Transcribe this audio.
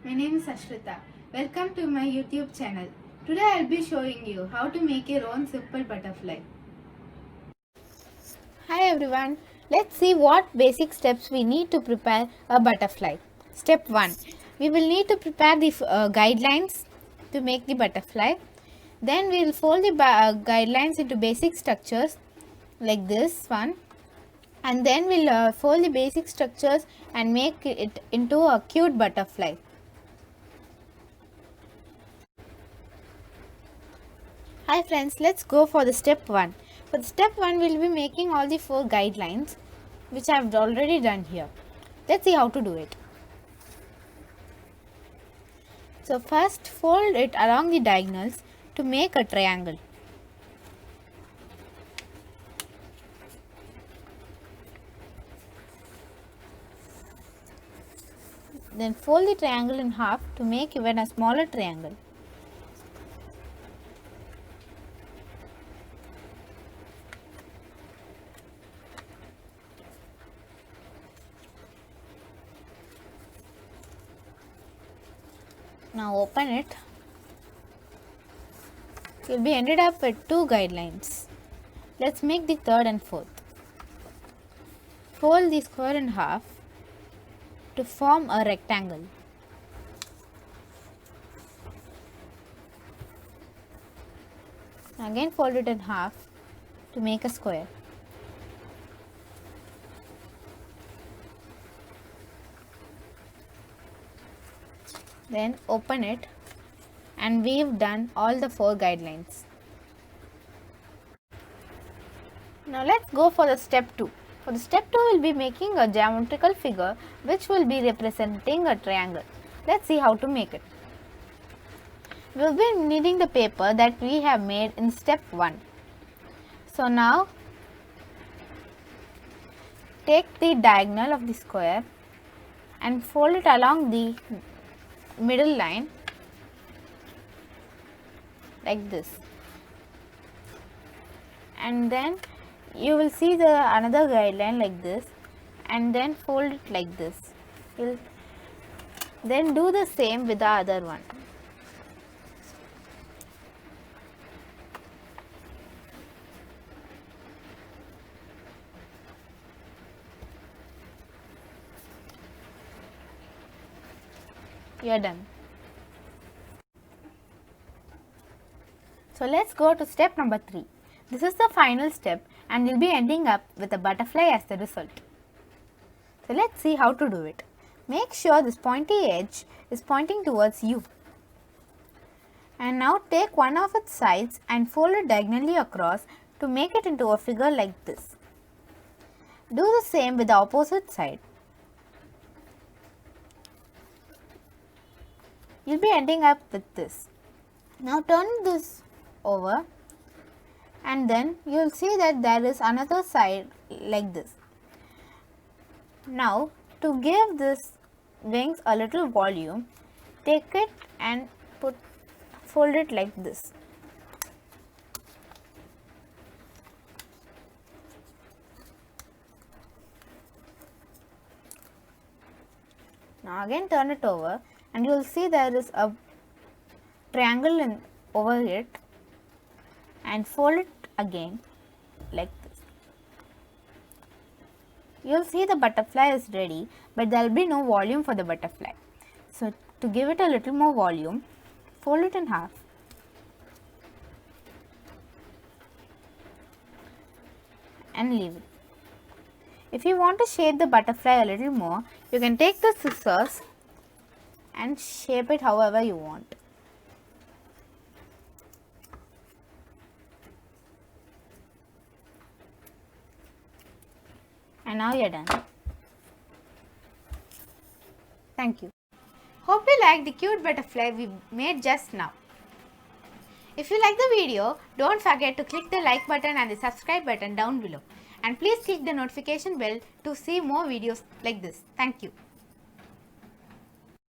My name is Ashrita. Welcome to my YouTube channel. Today I will be showing you how to make your own simple butterfly. Hi everyone, let's see what basic steps we need to prepare a butterfly. Step 1. We will need to prepare the guidelines to make the butterfly. Then we will fold the guidelines into basic structures like this one. And then we'll fold the basic structures and make it into a cute butterfly. Hi friends, let's go for the step 1. For the step 1, we'll be making all the 4 guidelines which I've already done here. Let's see how to do it. So first fold it along the diagonals to make a triangle. Then fold the triangle in half to make even a smaller triangle. Now open it. You'll be ended up with 2 guidelines. Let's make the third and fourth. Fold the square in half to form a rectangle. Again fold it in half to make a square. Then open it, and we've done all the 4 guidelines. Now let's go for the step 2. For the step 2, we'll be making a geometrical figure which will be representing a triangle. Let's see how to make it. We'll be needing the paper that we have made in step 1. So now take the diagonal of the square and fold it along the middle line like this, and then you will see the another guideline like this, and then fold it like this. You'll then do the same with the other one. You are done. So let's go to step number 3. This is the final step, and you'll be ending up with a butterfly as the result. So let's see how to do it. Make sure this pointy edge is pointing towards you. And now take one of its sides and fold it diagonally across to make it into a figure like this. Do the same with the opposite side. You'll be ending up with this. Now turn this over, and then you'll see that there is another side like this. Now to give this wings a little volume, take it and fold it like this. Now again turn it over, and you will see there is a triangle over it, and fold it again like this. You will see the butterfly is ready, but there will be no volume for the butterfly. So to give it a little more volume, fold it in half and leave it. If you want to shape the butterfly a little more, you can take the scissors and shape it however you want. And now you're done. Thank you. Hope you liked the cute butterfly we made just now. If you like the video, don't forget to click the like button and the subscribe button down below. And please click the notification bell to see more videos like this. Thank you.